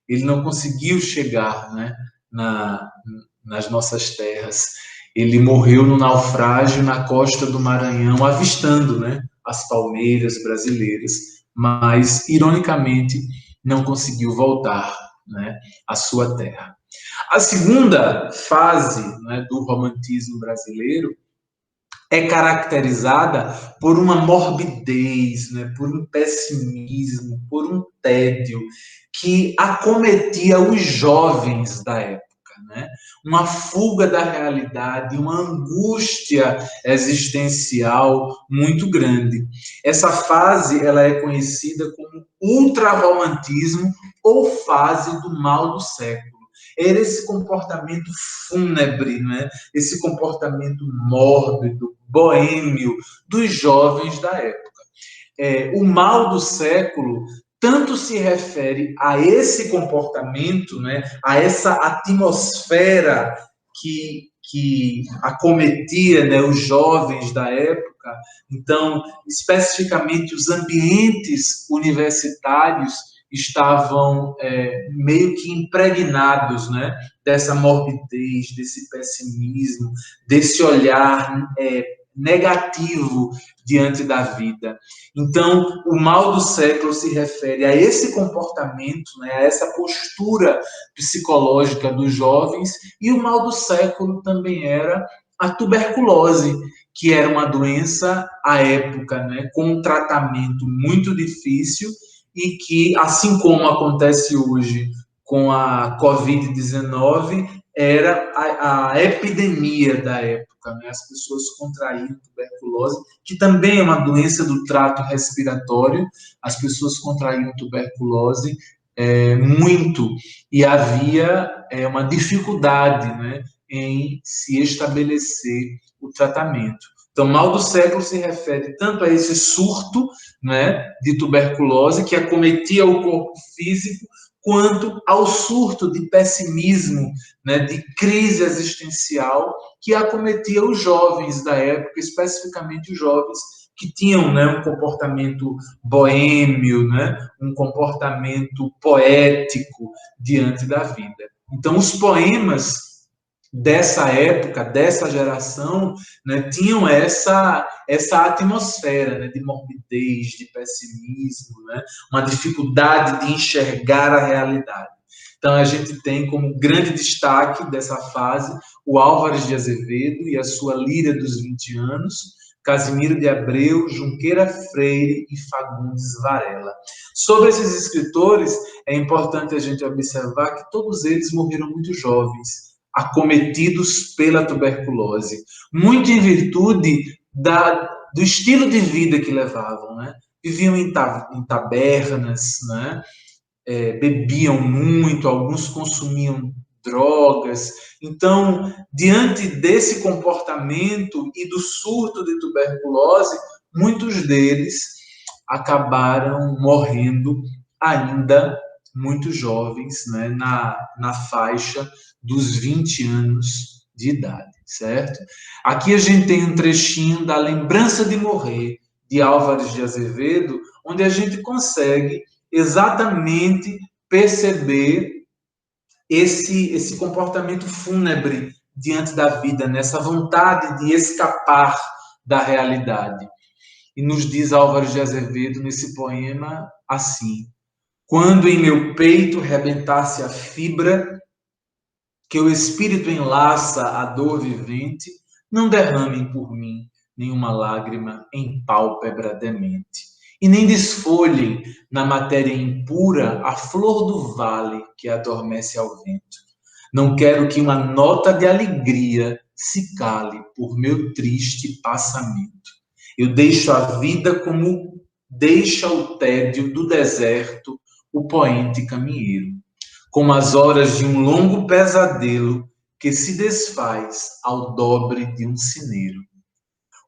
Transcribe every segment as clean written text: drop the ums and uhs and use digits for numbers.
ele não conseguiu chegar, né, nas nossas terras. Ele morreu no naufrágio na costa do Maranhão, avistando, né, as palmeiras brasileiras, mas, ironicamente, não conseguiu voltar, né, à sua terra. A segunda fase, né, do romantismo brasileiro é caracterizada por uma morbidez, né, por um pessimismo, por um tédio que acometia os jovens da época, né? Uma fuga da realidade, uma angústia existencial muito grande. Essa fase ela é conhecida como ultrarromantismo ou fase do mal do século. Era esse comportamento fúnebre, né? Esse comportamento mórbido, boêmio dos jovens da época. O mal do século tanto se refere a esse comportamento, né, a essa atmosfera que acometia, né, os jovens da época. Então, especificamente, os ambientes universitários estavam meio que impregnados, né, dessa morbidez, desse pessimismo, desse olhar negativo diante da vida. Então, o mal do século se refere a esse comportamento, né, a essa postura psicológica dos jovens, e o mal do século também era a tuberculose, que era uma doença à época, né, com um tratamento muito difícil e que, assim como acontece hoje com a Covid-19, era a epidemia da época, né? As pessoas contraíam tuberculose, que também é uma doença do trato respiratório. As pessoas contraíam tuberculose muito, e havia uma dificuldade, né, em se estabelecer o tratamento. Então, mal do século se refere tanto a esse surto, né, de tuberculose que acometia o corpo físico, quanto ao surto de pessimismo, né, de crise existencial que acometia os jovens da época, especificamente os jovens que tinham, né, um comportamento boêmio, né, um comportamento poético diante da vida. Então, os poemas dessa época, dessa geração, né, tinham essa atmosfera, né, de morbidez, de pessimismo, né, uma dificuldade de enxergar a realidade. Então, a gente tem como grande destaque dessa fase o Álvares de Azevedo e a sua Líria dos 20 anos, Casimiro de Abreu, Junqueira Freire e Fagundes Varela. Sobre esses escritores, é importante a gente observar que todos eles morreram muito jovens, acometidos pela tuberculose, muito em virtude do estilo de vida que levavam, né? Viviam em tabernas, né? Bebiam muito, alguns consumiam drogas. Então, diante desse comportamento e do surto de tuberculose, muitos deles acabaram morrendo ainda muito jovens, né, na faixa dos 20 anos de idade, certo? Aqui a gente tem um trechinho da Lembrança de Morrer, de Álvares de Azevedo, onde a gente consegue exatamente perceber esse comportamento fúnebre diante da vida, nessa vontade de escapar da realidade. E nos diz Álvares de Azevedo nesse poema assim: quando em meu peito rebentasse a fibra que o espírito enlaça a dor vivente, não derramem por mim nenhuma lágrima em pálpebra demente, e nem desfolhem na matéria impura a flor do vale que adormece ao vento. Não quero que uma nota de alegria se cale por meu triste passamento. Eu deixo a vida como deixa o tédio do deserto o poente caminheiro, como as horas de um longo pesadelo que se desfaz ao dobre de um sineiro.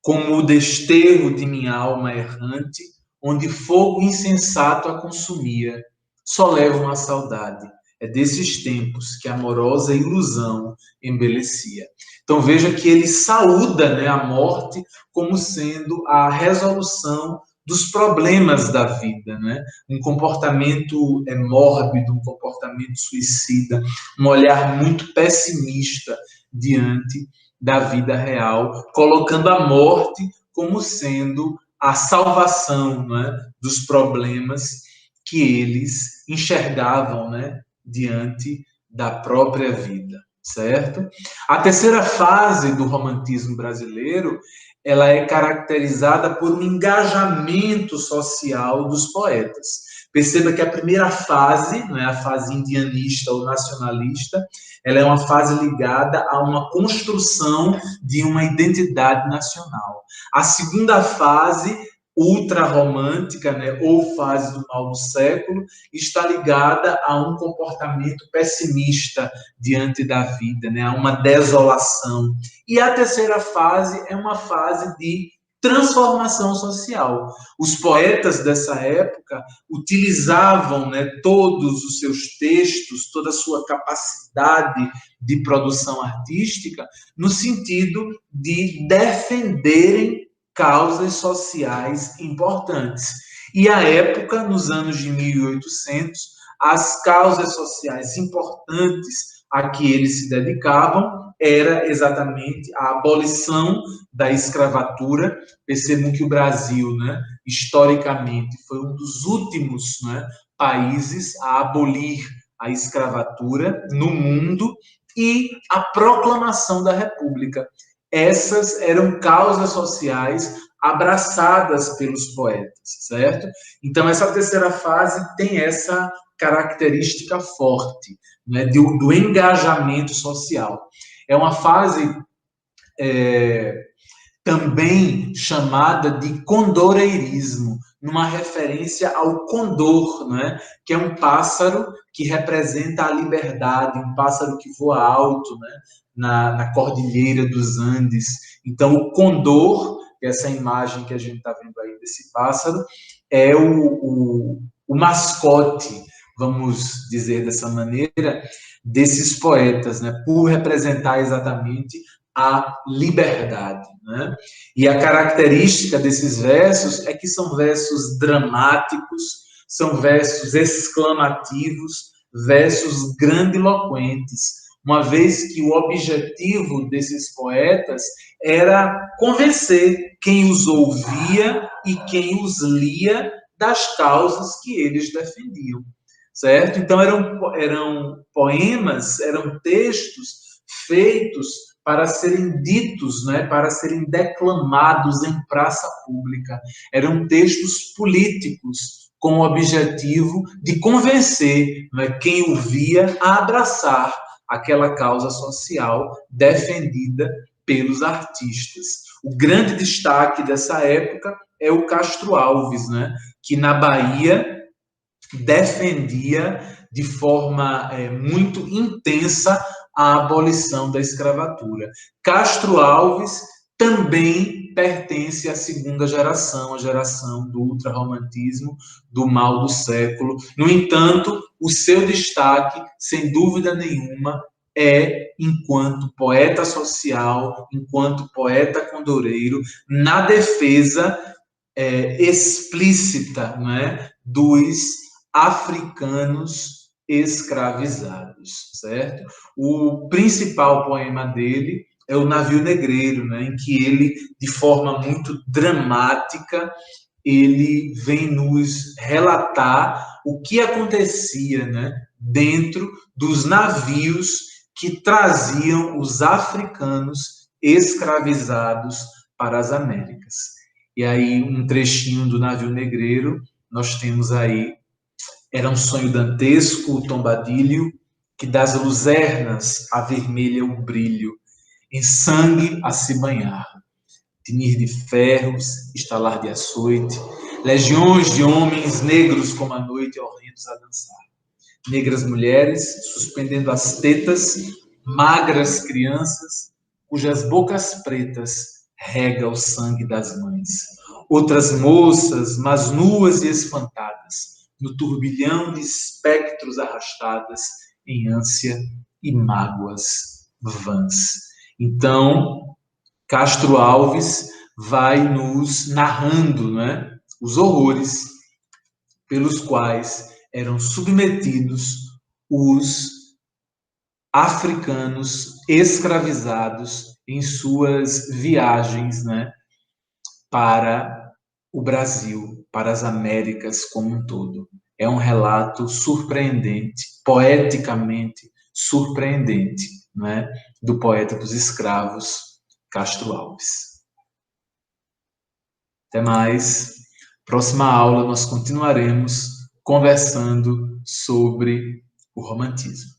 Como o desterro de minha alma errante, onde fogo insensato a consumia, só levo uma saudade. É desses tempos que a amorosa ilusão embelecia. Então veja que ele saúda, né, a morte como sendo a resolução dos problemas da vida, né? Um comportamento mórbido, um comportamento suicida, um olhar muito pessimista diante da vida real, colocando a morte como sendo a salvação, né, dos problemas que eles enxergavam, né, diante da própria vida, certo? A terceira fase do romantismo brasileiro, ela é caracterizada por um engajamento social dos poetas. Perceba que a primeira fase, não é a fase indianista ou nacionalista, ela é uma fase ligada a uma construção de uma identidade nacional. A segunda fase, ultrarromântica, né, ou fase do mal do século, está ligada a um comportamento pessimista diante da vida, né, a uma desolação. E a terceira fase é uma fase de transformação social. Os poetas dessa época utilizavam, né, todos os seus textos, toda a sua capacidade de produção artística, no sentido de defenderem causas sociais importantes. E à época, nos anos de 1800, as causas sociais importantes a que eles se dedicavam era exatamente a abolição da escravatura. Percebam que o Brasil, né, historicamente, foi um dos últimos, né, países a abolir a escravatura no mundo, e a proclamação da República. Essas eram causas sociais abraçadas pelos poetas, certo? Então, essa terceira fase tem essa característica forte, né, do engajamento social. É uma fase também chamada de condoreirismo, numa referência ao condor, né, que é um pássaro que representa a liberdade, um pássaro que voa alto, né, na cordilheira dos Andes. Então, o condor, essa imagem que a gente está vendo aí desse pássaro, é o mascote, vamos dizer dessa maneira, desses poetas, né, por representar exatamente a liberdade, né? E a característica desses versos é que são versos dramáticos, são versos exclamativos, versos grandiloquentes, uma vez que o objetivo desses poetas era convencer quem os ouvia e quem os lia das causas que eles defendiam, certo? Então eram poemas, eram textos feitos para serem ditos, né, para serem declamados em praça pública. Eram textos políticos com o objetivo de convencer, né, quem o via a abraçar aquela causa social defendida pelos artistas. O grande destaque dessa época é o Castro Alves, né, que na Bahia defendia de forma muito intensa a abolição da escravatura. Castro Alves também pertence à segunda geração, a geração do ultrarromantismo, do mal do século. No entanto, o seu destaque, sem dúvida nenhuma, é enquanto poeta social, enquanto poeta condoreiro, na defesa explícita, não é, dos africanos escravizados, certo? O principal poema dele é o Navio Negreiro, né, em que ele, de forma muito dramática, ele vem nos relatar o que acontecia, né, dentro dos navios que traziam os africanos escravizados para as Américas. E aí, um trechinho do Navio Negreiro, nós temos aí: era um sonho dantesco o tombadilho, que das luzernas avermelha o brilho, em sangue a se banhar, tinir de ferros, estalar de açoite, legiões de homens negros como a noite, horrendos a dançar. Negras mulheres, suspendendo as tetas, magras crianças, cujas bocas pretas rega o sangue das mães. Outras moças, mas nuas e espantadas, no turbilhão de espectros arrastadas em ânsia e mágoas vãs. Então, Castro Alves vai nos narrando, né, os horrores pelos quais eram submetidos os africanos escravizados em suas viagens, né, para o Brasil, para as Américas como um todo. É um relato surpreendente, poeticamente surpreendente, né, do poeta dos escravos, Castro Alves. Até mais. Próxima aula nós continuaremos conversando sobre o romantismo.